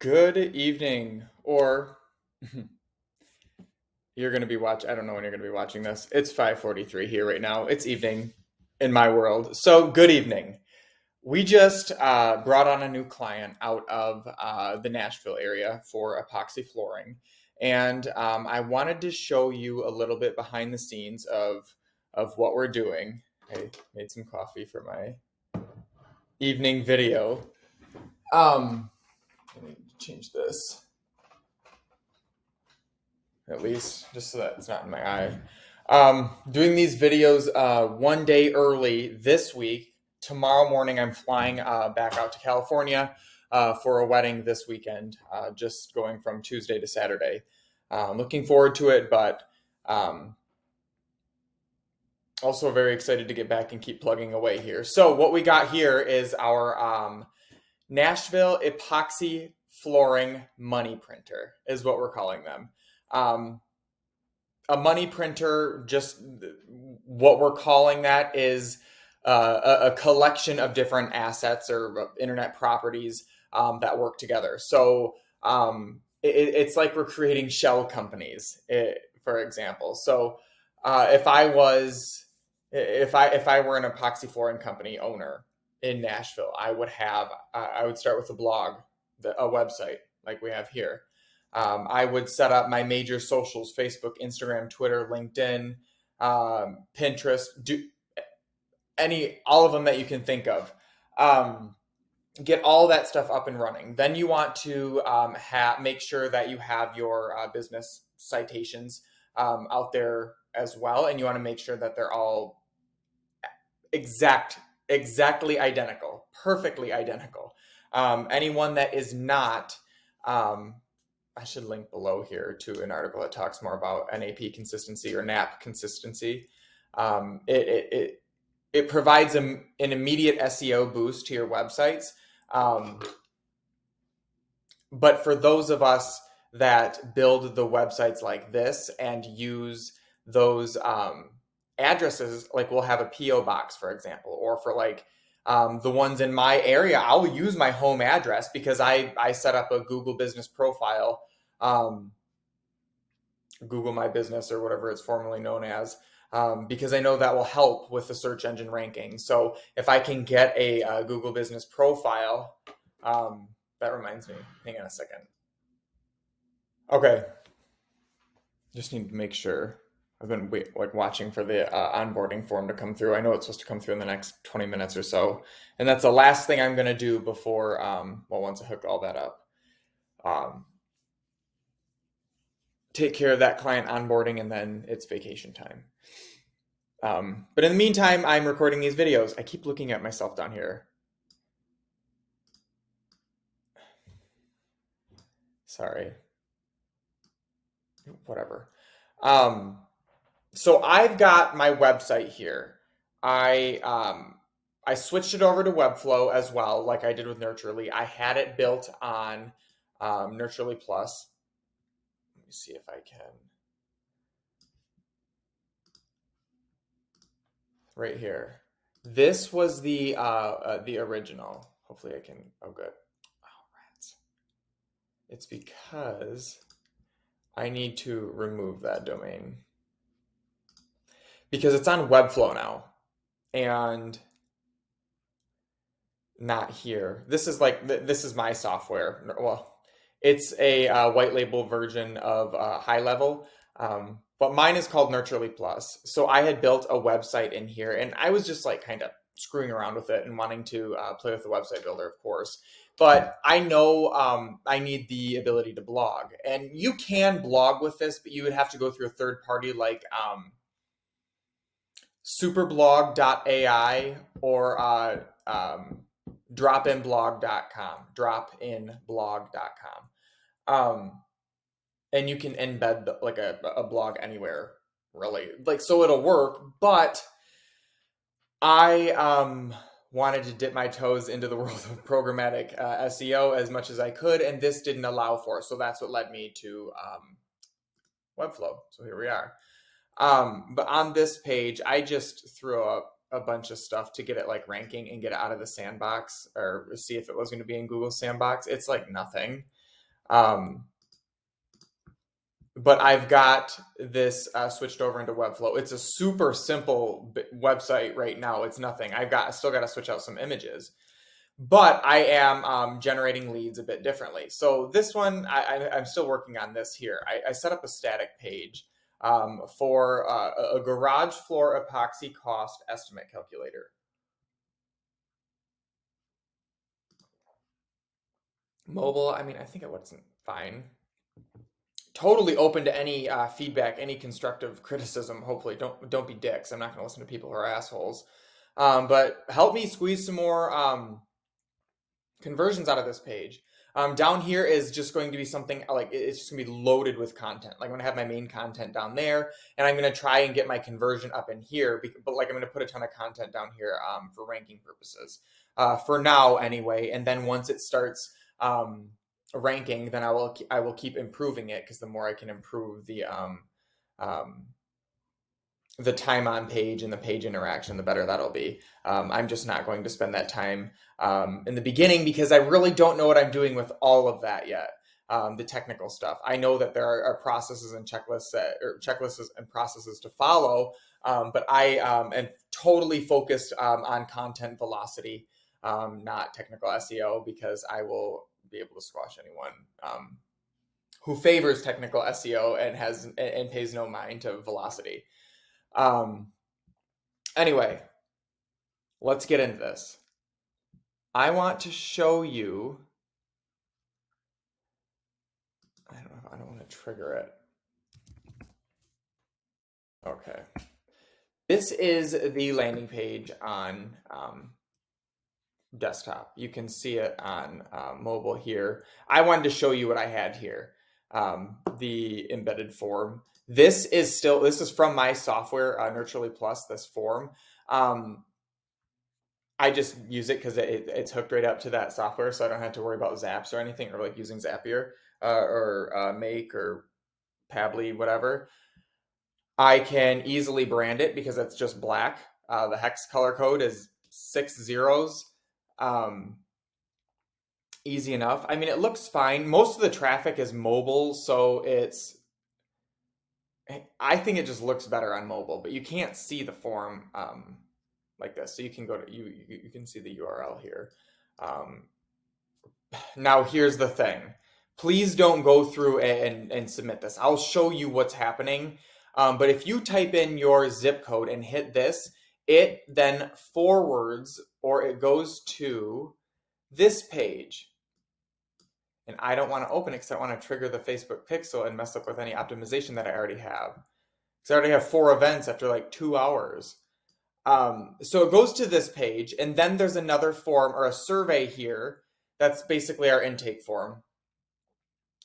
Good evening, or you're going to be I don't know when you're going to be watching this. It's 5:43 here right now. It's evening in my world. So, good evening. We just brought on a new client out of the Nashville area for epoxy flooring. And I wanted to show you a little bit behind the scenes of what we're doing. I made some coffee for my evening video. Let me change this. At least, just so that it's not in my eye. Doing these videos one day early this week. Tomorrow morning, I'm flying back out to California for a wedding this weekend, just going from Tuesday to Saturday. Looking forward to it, but um, also very excited to get back and keep plugging away here. So, what we got here is our Nashville Epoxy Flooring Money Printer, is what we're calling them. A money printer, just what we're calling that, is a collection of different assets or internet properties that work together. So it's like we're creating shell companies, for example. So if I were an epoxy flooring company owner in Nashville, I would start with a blog, a website like we have here. I would set up my major socials: Facebook, Instagram, Twitter, LinkedIn, Pinterest, all of them that you can think of. Get all that stuff up and running. Then you want to make sure that you have your business citations out there as well, and you want to make sure that they're all exactly identical, perfectly identical. Anyone that is not, I should link below here to an article that talks more about NAP consistency or NAP consistency. It provides an immediate SEO boost to your websites. But for those of us that build the websites like this and use those addresses, like we'll have a PO box, for example, or for like the ones in my area, I'll use my home address because I set up a Google business profile, Google My Business or whatever it's formerly known as, because I know that will help with the search engine ranking. So if I can get a Google business profile, that reminds me, hang on a second. Okay, just need to make sure. I've been watching for the onboarding form to come through. I know it's supposed to come through in the next 20 minutes or so. And that's the last thing I'm going to do before, once I hook all that up. Take care of that client onboarding, and then it's vacation time. But in the meantime, I'm recording these videos. I keep looking at myself down here. Sorry. Whatever. So I've got my website here. I switched it over to Webflow as well, like I did with Nurturely. I had it built on Nurturely Plus. Let me see if I can. Right here. This was the original. Hopefully I can. Oh, good. Oh, rats. It's because I need to remove that domain because it's on Webflow now and not here. This is my software. Well, it's a white label version of High Level, but mine is called Nurturely Plus. So I had built a website in here, and I was just like kind of screwing around with it and wanting to play with the website builder, of course. But I know I need the ability to blog, and you can blog with this, but you would have to go through a third party like superblog.ai or dropinblog.com. And you can embed like a blog anywhere, really. Like, so it'll work, but I wanted to dip my toes into the world of programmatic SEO as much as I could, and this didn't allow for it. So that's what led me to Webflow. So here we are. But on this page, I just threw up a bunch of stuff to get it like ranking and get it out of the sandbox, or see if it was going to be in Google sandbox. It's like nothing. But I've got this switched over into Webflow. It's a super simple website right now. It's nothing. I still got to switch out some images, but I am generating leads a bit differently. So this one, I'm still working on this here. I set up a static page for a garage floor epoxy cost estimate calculator. Mobile, I mean, I think it wasn't fine. Totally open to any feedback, any constructive criticism. Hopefully, don't be dicks. I'm not going to listen to people who are assholes. But help me squeeze some more conversions out of this page. Down here is just going to be something like it's just going to be loaded with content. Like I'm going to have my main content down there, and I'm going to try and get my conversion up in here. But like I'm going to put a ton of content down here for ranking purposes for now, anyway. And then once it starts ranking, then I will keep improving it, because the more I can improve the time on page and the page interaction, the better that'll be. I'm just not going to spend that time in the beginning, because I really don't know what I'm doing with all of that yet. The technical stuff. I know that there are processes and checklists and processes to follow, but I am totally focused on content velocity, not technical SEO, because I will be able to squash anyone who favors technical SEO and pays no mind to velocity. Anyway, let's get into this. I want to show you. I don't want to trigger it. Okay. This is the landing page on desktop. You can see it on mobile here. I wanted to show you what I had here. The embedded form. This is from my software, Nurturely Plus, this form. I just use it because it's hooked right up to that software, so I don't have to worry about Zaps or anything, or like using Zapier or Make or Pabbly, whatever. I can easily brand it because it's just black. The hex color code is 6 zeros. Easy enough. I mean, it looks fine. Most of the traffic is mobile, so I think it just looks better on mobile, but you can't see the form like this. So you can go to you can see the URL here. Now here's the thing. Please don't go through and submit this. I'll show you what's happening. But if you type in your zip code and hit this, it then forwards, or it goes to this page. And I don't want to open it because I want to trigger the Facebook pixel and mess up with any optimization that I already have. Because I already have 4 events after like 2 hours. So it goes to this page, and then there's another form or a survey here. That's basically our intake form.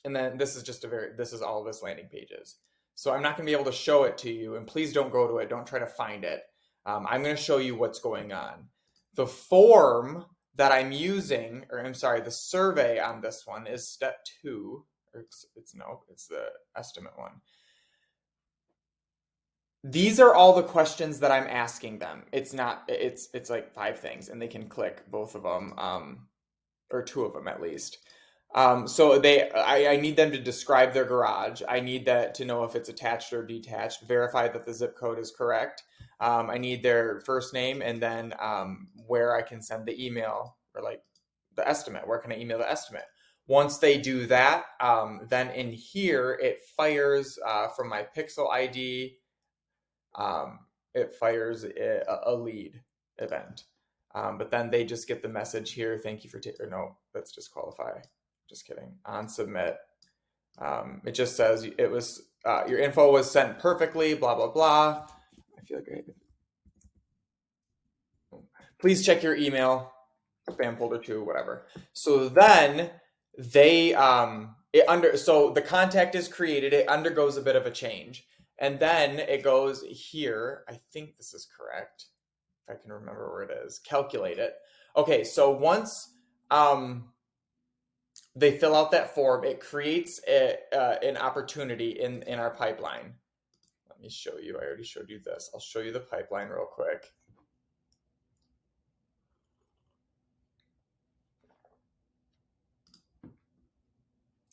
And then this is just this is all this landing page is. So I'm not going to be able to show it to you, and please don't go to it. Don't try to find it. I'm going to show you what's going on. The form that I'm using, or I'm sorry, the survey on this one is step 2. Or it's the estimate one. These are all the questions that I'm asking them. It's like 5 things, and they can click both of them, or 2 of them at least. So I need them to describe their garage. I need that to know if it's attached or detached, verify that the zip code is correct. I need their first name, and then where I can send the email, or like the estimate. Where can I email the estimate? Once they do that, then in here it fires from my Pixel ID. It fires a lead event. But then they just get the message here. Thank you for no, let's disqualify. Just kidding. On submit. It just says it was your info was sent perfectly. Blah blah blah. I feel like please check your email, spam folder too, whatever. So then they so the contact is created. It undergoes a bit of a change, and then it goes here. I think this is correct. If I can remember where it is, calculate it. Okay, so once they fill out that form, it creates an opportunity in our pipeline. Let me show you. I already showed you this. I'll show you the pipeline real quick.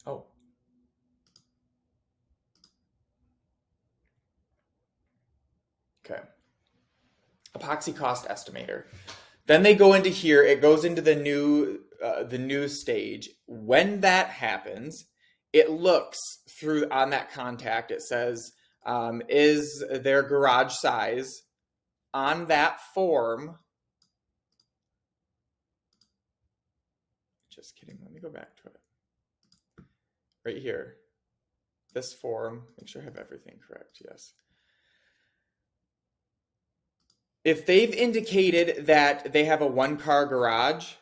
Oh, Okay. Epoxy cost estimator. Then they go into here. It goes into the new stage. When that happens, it looks through on that contact. It says, is their garage size on that form? Just kidding. Let me go back to it. Right here. This form. Make sure I have everything correct. Yes. If they've indicated that they have a one-car garage,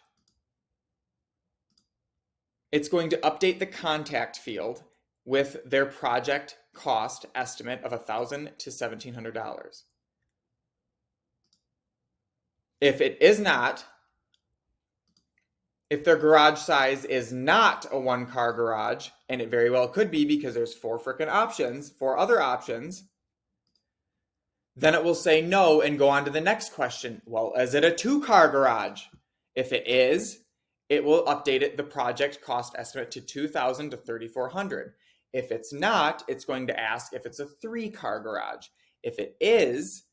it's going to update the contact field with their project cost estimate of $1,000 to $1,700. If it is not, if their garage size is not a one-car garage, and it very well could be because there's four other options, then it will say no and go on to the next question. Well, is it a two-car garage? If it is, it will update it, the project cost estimate to $2,000 to $3,400. If it's not, it's going to ask if it's a three-car garage. If it is,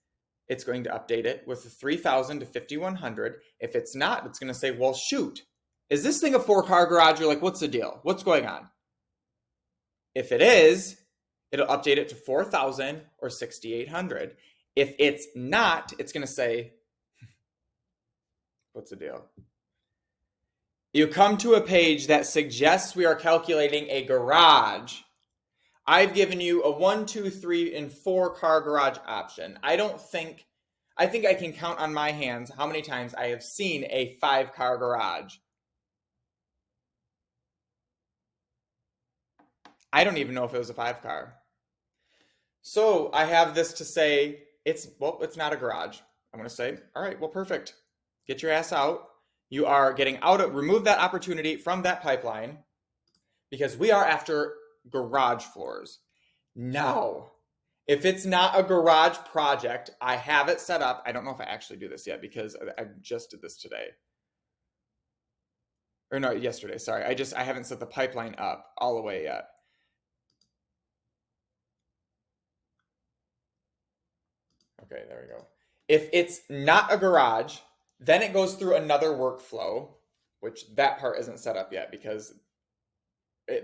it's going to update it with $3,000 to $5,100. If it's not, it's going to say, well, shoot, is this thing a four-car garage? You're like, what's the deal? What's going on? If it is, it'll update it to $4,000 or $6,800. If it's not, it's going to say, what's the deal? You come to a page that suggests we are calculating a garage. I've given you a 1, 2, 3, and 4-car garage option. I think I can count on my hands how many times I have seen a 5-car garage. I don't even know if it was a 5-car. So I have this to say, it's not a garage. I'm going to say, all right, well, perfect. Get your ass out. You are getting remove that opportunity from that pipeline because we are after garage floors. Now, if it's not a garage project, I have it set up. I don't know if I actually do this yet because I just did this today. Or no, yesterday, sorry. I haven't set the pipeline up all the way yet. Okay, there we go. If it's not a garage, then it goes through another workflow, which that part isn't set up yet because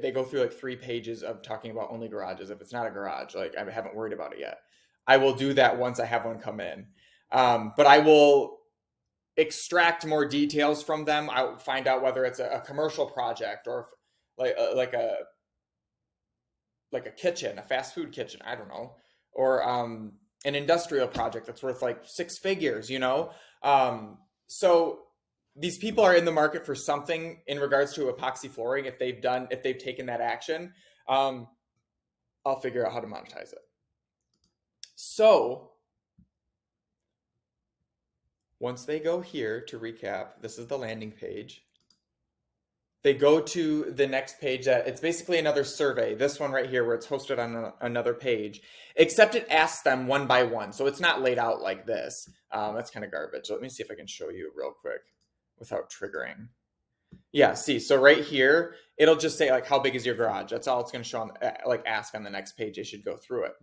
they go through like 3 pages of talking about only garages. If it's not a garage, like I haven't worried about it yet. I will do that once I have one come in. But I will extract more details from them. I'll find out whether it's a commercial project or like a kitchen, a fast food kitchen. I don't know. Or an industrial project that's worth like 6 figures, you know? So these people are in the market for something in regards to epoxy flooring. If they've taken that action, I'll figure out how to monetize it. So once they go here to recap, this is the landing page. They go to the next page that it's basically another survey. This one right here where it's hosted on another page, except it asks them one by one. So it's not laid out like this. That's kind of garbage. So let me see if I can show you real quick without triggering. Yeah, see, so right here, it'll just say like, how big is your garage? That's all it's going to show on, like ask on the next page. They should go through it.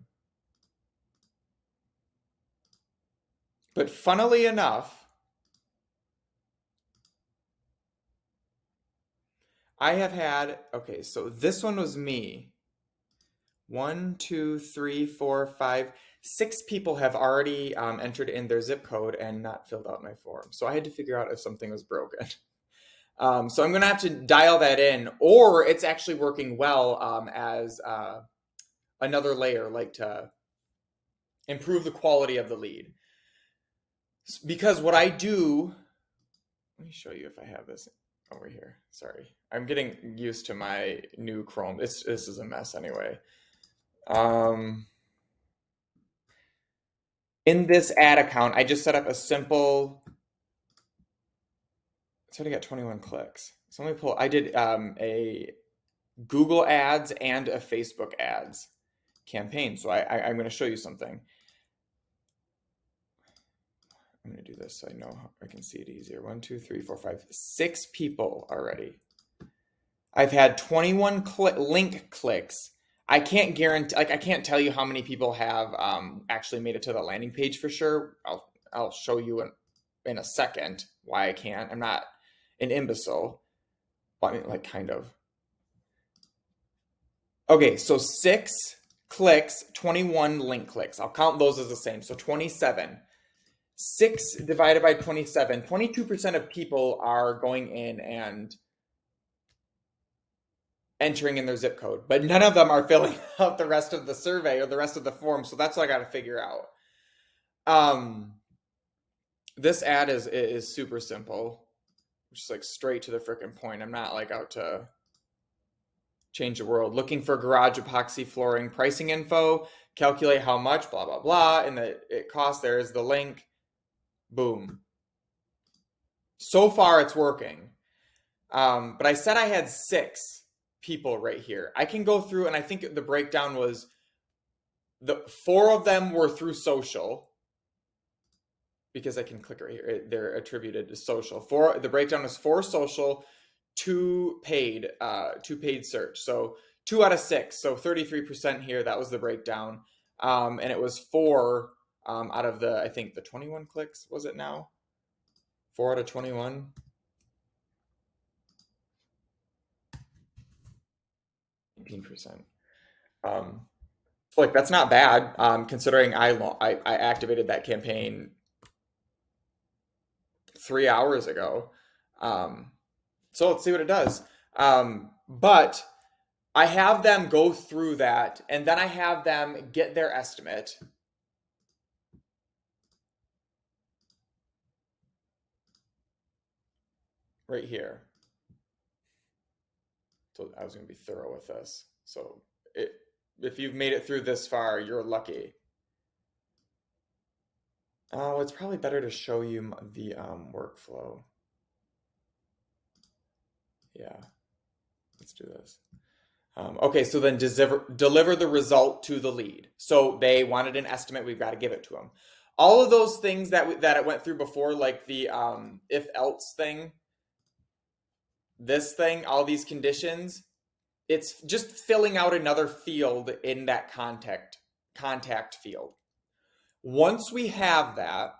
But funnily enough, I have had, okay, so this one was me. 1, 2, 3, 4, 5, 6 people have already entered in their zip code and not filled out my form. So I had to figure out if something was broken. So I'm going to have to dial that in, or it's actually working well as another layer, like to improve the quality of the lead. Because what I do, let me show you if I have this over here. Sorry, I'm getting used to my new Chrome. This is a mess anyway. In this ad account, I just set up a simple. It's already got 21 clicks. So let me pull. I did a Google ads and a Facebook ads campaign. So I'm going to show you something. I'm going to do this so I know how I can see it easier. 1, 2, 3, 4, 5, 6 people already. I've had 21 link clicks I can't guarantee, like I can't tell you how many people have actually made it to the landing page for sure. I'll show you in a second why I can't. I'm not an imbecile. Well, I mean, like kind of. Okay, so 6 clicks, 21 link clicks. I'll count those as the same. So 27. 6 divided by 27. 22% of people are going in and entering in their zip code, but none of them are filling out the rest of the survey or the rest of the form. So that's what I got to figure out. This ad is super simple, just like straight to the freaking point. I'm not like out to change the world. Looking for garage epoxy flooring pricing info, calculate how much, blah blah blah, and it costs. There is the link. Boom. So far, it's working. But I said I had 6 people right here. I can go through, and I think the breakdown was the 4 of them were through social, because I can click right here. They're attributed to social. The breakdown is 4 social, 2 paid search. So 2 out of 6, so 33% here. That was the breakdown, and it was 4 out of I think the 21 clicks. Was it now? 4 out of 21. 18%. Like that's not bad, considering I activated that campaign 3 hours ago. So let's see what it does. But I have them go through that, and then I have them get their estimate. Right here. So I was going to be thorough with this. So if you've made it through this far, you're lucky. Oh, it's probably better to show you the workflow. Yeah, let's do this. Okay, so then deliver the result to the lead. So they wanted an estimate, we've got to give it to them. All of those things that it went through before, like the if else thing, this thing, all these conditions, it's just filling out another field in that contact field. Once we have that,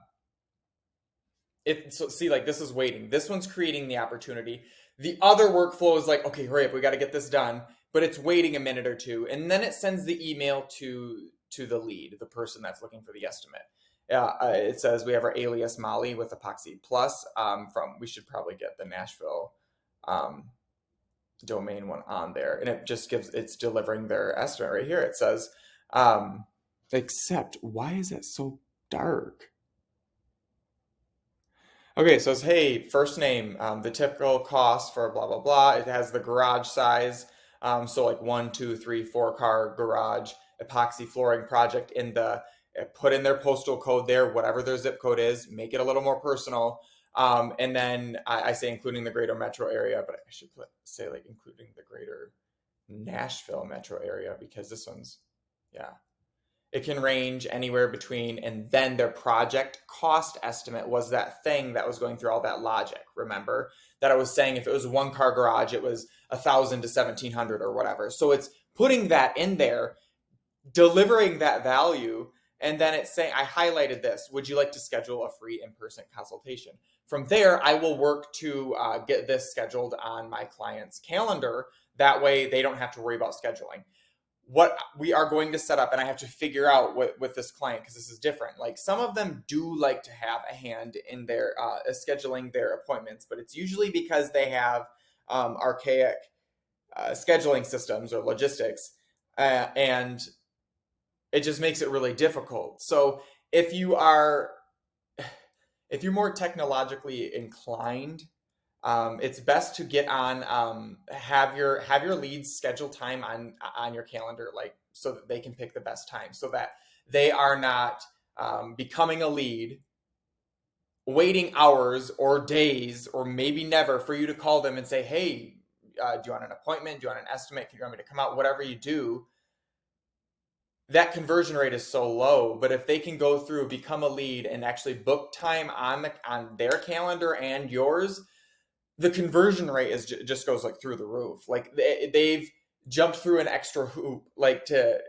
see, like this is waiting. This one's creating the opportunity. The other workflow is like, okay, hurry up, we got to get this done, but it's waiting a minute or two, and then it sends the email to the lead, the person that's looking for the estimate. It says we have our alias Molly with Epoxy Plus. We should probably get the Nashville domain one on there, and it just it's delivering their estimate right here. It says, except why is it so dark? Okay, so it's, hey, first name, the typical cost for blah, blah, blah. It has the garage size. So like 1, 2, 3, 4 car garage, epoxy flooring project put in their postal code there, whatever their zip code is, make it a little more personal. And then I say including the greater metro area, but I should say like including the greater Nashville metro area, because this one's, yeah. It can range anywhere between, and then their project cost estimate was that thing that was going through all that logic. Remember that I was saying if it was a 1 car garage, it was 1,000 to 1,700 or whatever. So it's putting that in there, delivering that value, and then it's saying, I highlighted this. Would you like to schedule a free in-person consultation? From there, I will work to get this scheduled on my client's calendar. That way they don't have to worry about scheduling. What we are going to set up, and I have to figure out with this client, because this is different. Like some of them do like to have a hand in their scheduling their appointments, but it's usually because they have archaic scheduling systems or logistics, and it just makes it really difficult. So if you're more technologically inclined, it's best to get on, have your leads schedule time on your calendar, like so that they can pick the best time, so that they are not becoming a lead, waiting hours or days or maybe never for you to call them and say, hey, do you want an appointment? Do you want an estimate? Do you want me to come out? Whatever you do, that conversion rate is so low. But if they can go through, become a lead, and actually book time on their calendar and yours, the conversion rate just goes like through the roof. Like they've jumped through an extra hoop, like to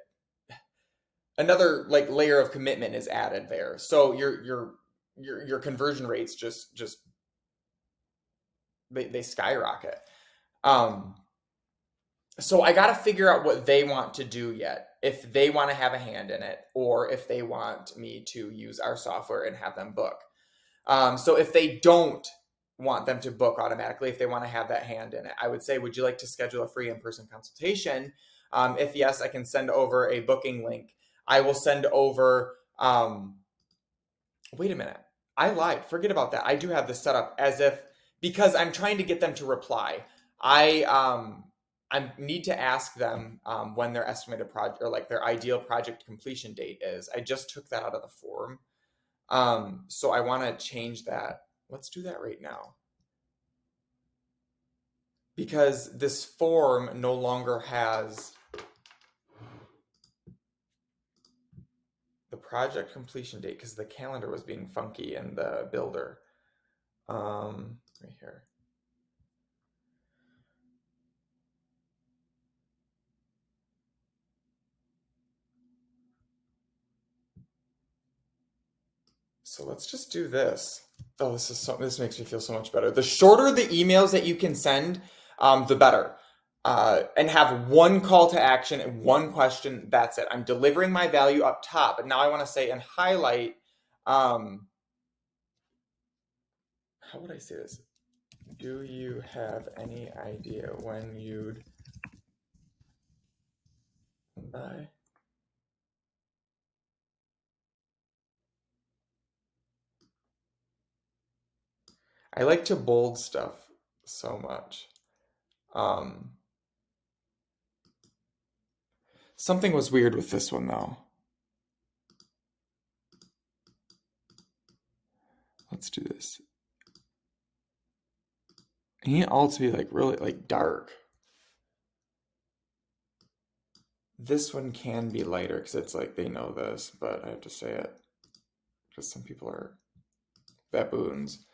another like layer of commitment is added there. So your conversion rates just they skyrocket. Um, so I got to figure out what they want to do yet. If they want to have a hand in it, or if they want me to use our software and have them book. So if they don't want them to book automatically, if they want to have that hand in it, I would say, would you like to schedule a free in-person consultation? If yes, I can send over a booking link. I will send over, wait a minute. I lied. Forget about that. I do have this set up as if, because I'm trying to get them to reply. I need to ask them when their estimated project or like their ideal project completion date is. I just took that out of the form. So I want to change that. Let's do that right now. Because this form no longer has the project completion date because the calendar was being funky in the builder. Right here. So let's just do this. Oh, this makes me feel so much better. The shorter the emails that you can send, the better. And have one call to action and one question. That's it. I'm delivering my value up top, but now I want to say and highlight. How would I say this? Do you have any idea when you'd buy? I like to bold stuff so much. Um, Something was weird with this one though. Let's do this. I need it all to be like really like dark. This one can be lighter because it's like they know this, but I have to say it because some people are baboons.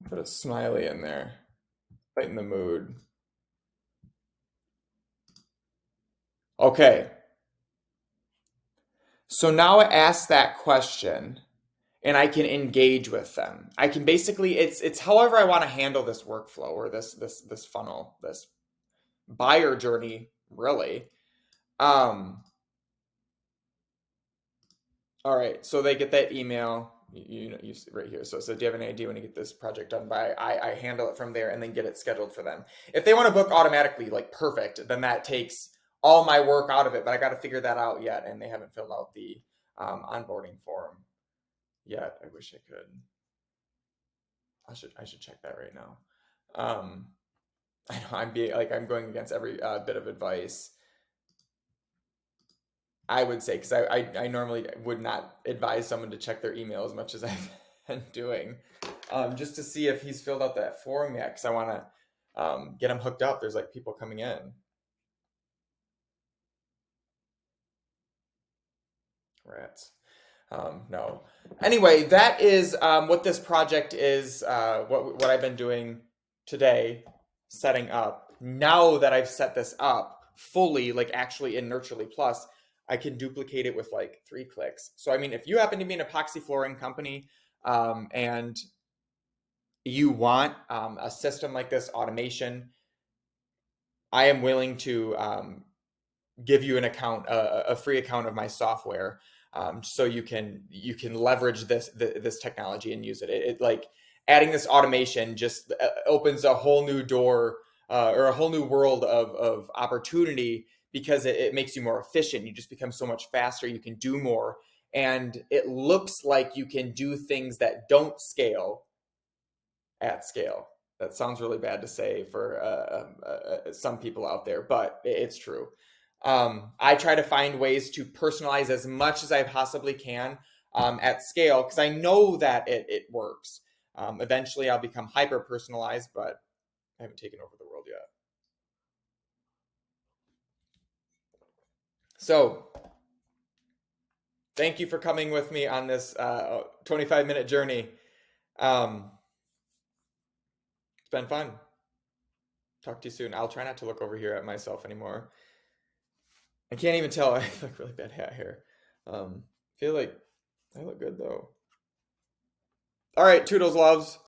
Put a smiley in there, lighten the mood. Okay, so now I ask that question and I can engage with them. I can basically it's however I want to handle this workflow or this funnel, this buyer journey, really. Um, all right, so they get that email. You see right here. So do you have any idea when you get this project done by? I handle it from there and then get it scheduled for them. If they want to book automatically, like perfect, then that takes all my work out of it. But I got to figure that out yet, and they haven't filled out the onboarding form yet. I wish I could. I should check that right now. Um, I know I'm going against every bit of advice I would say because I normally would not advise someone to check their email as much as I've been doing, just to see if he's filled out that form yet because I want to get him hooked up. There's like people coming in. Rats. No. Anyway, that is what this project is. What I've been doing today, setting up. Now that I've set this up fully, like actually in Nurturely Plus, I can duplicate it with like 3 clicks. So I mean, if you happen to be an epoxy flooring company and you want a system like this, automation, I am willing to give you an account, a free account of my software, so you can leverage this technology and use it. It like adding this automation just opens a whole new door or a whole new world of opportunity because it makes you more efficient. You just become so much faster. You can do more, and it looks like you can do things that don't scale at scale. That sounds really bad to say for some people out there, but it's true. I try to find ways to personalize as much as I possibly can at scale because I know that it works. Eventually, I'll become hyper personalized, but I haven't taken over the world yet. So, thank you for coming with me on this 25-minute journey. Um, been fun. Talk to you soon. I'll try not to look over here at myself anymore. I can't even tell. I have like really bad hat hair. Feel like I look good though. All right, toodles loves.